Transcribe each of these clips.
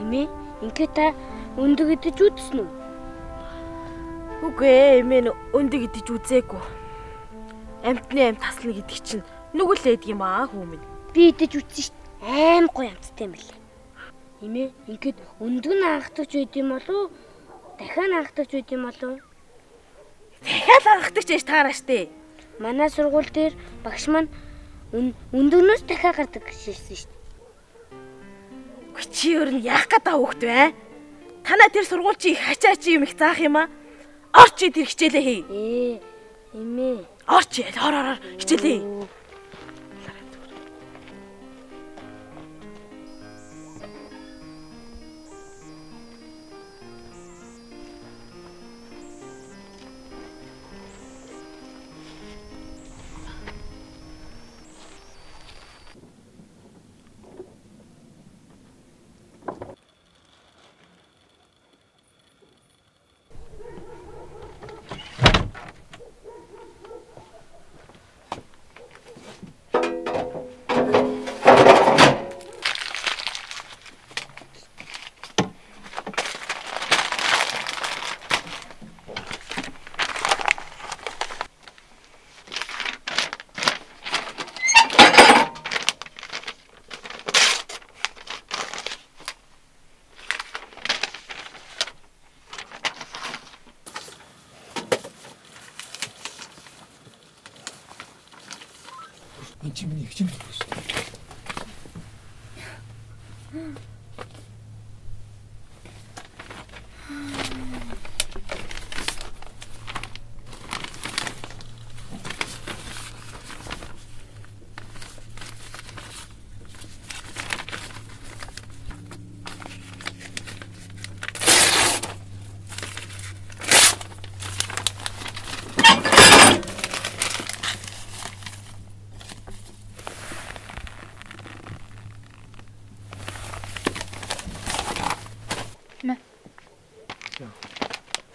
Эмээ, ингээд та өндөг идэж үзсэн үү? Үгүй ээ, эмээ өндөг идэж үзээгүй. Амтны амт таслана гэдэг чинь нүгэл лээд юм аа хүү минь. Би идэж үзсэн шүү дээ. Аим гоё амттай юм лээ. Эмээ, ингээд өндөг нь анхдагч байд юм болов? Дахиад анхдагч байд юм болов? Дахиад анхдагч яаш таараа штэ. Манай сургууль дээр багш маань өндөгнөөс дахиад гардаг гэж хэлсэн шүү дээ. Чи өөр нь яах гээд байгаа хөхт вэ? Танаа тэр сургууль чи их хачаа чи юм их заах юм аа? Орч тэр хичээлээ хий. Эмээ. Орч ор хичээлээ. Чи миний их юм биш.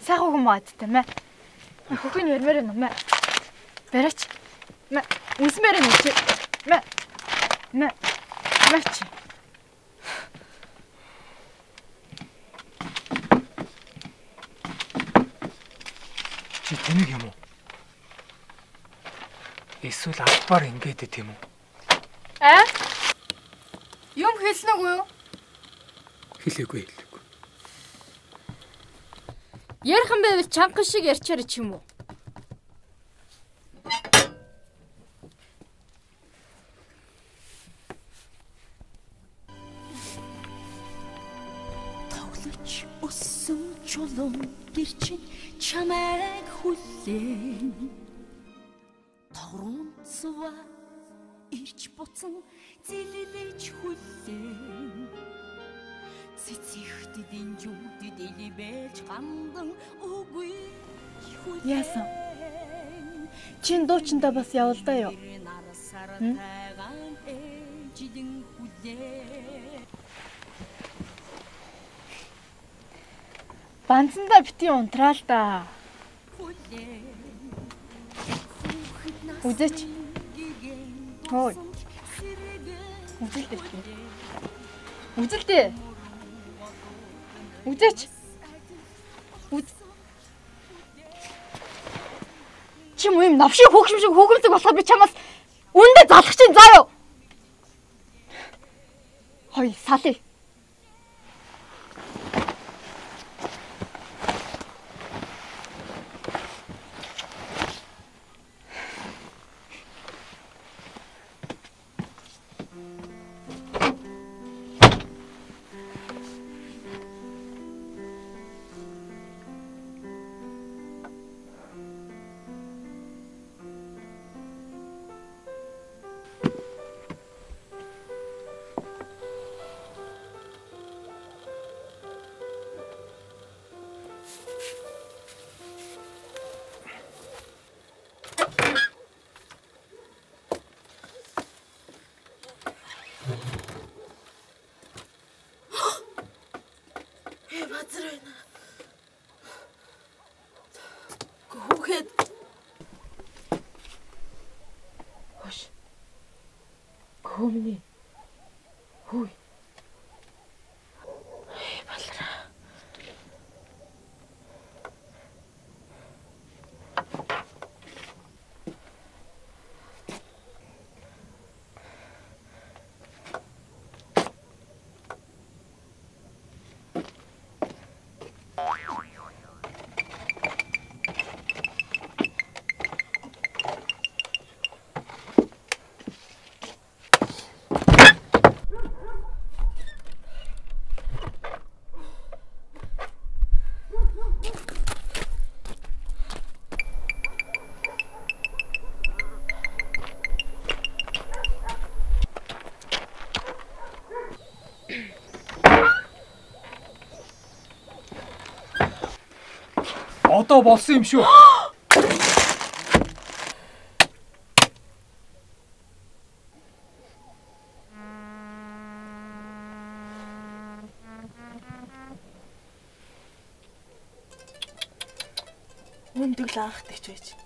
Сайхан хүн маадтай мэ. Хөгийн ярмаар юм мэ. Барач. Мэ. Үсмээр юм чи. Мэ. Мэ. Мач. Чи тэнэг юм уу? Эсвэл албаар ингээд тийм үү? Юм хэлсэн үгүй юу? Хэлээгүй. Ярхан байвал чанхан шиг ярьчаар ч юм уу? Тоглож өссөн чулуун гэр чинь чамайг хүлээн Торон цува ирч буцан зэлэлж хүлээн Цэцэгт динжүүд дэлбэж хандан үгүй Яасан? Чин дуучиндаа бас явалдаа юу? Банцандаа бити унтраал да. Үзээч. Хөөе. Үзэлтэй. Үзэлтэй. Үзээч. Чи юм навшиг хөөгшим шиг хөөгмсөг болохоор би чамаас үндэ залах чинь заа юу? Хой салъя. Хөөмний. Хөөе. боллоо болсон юм шүү. Өндөг л анхдагч байж.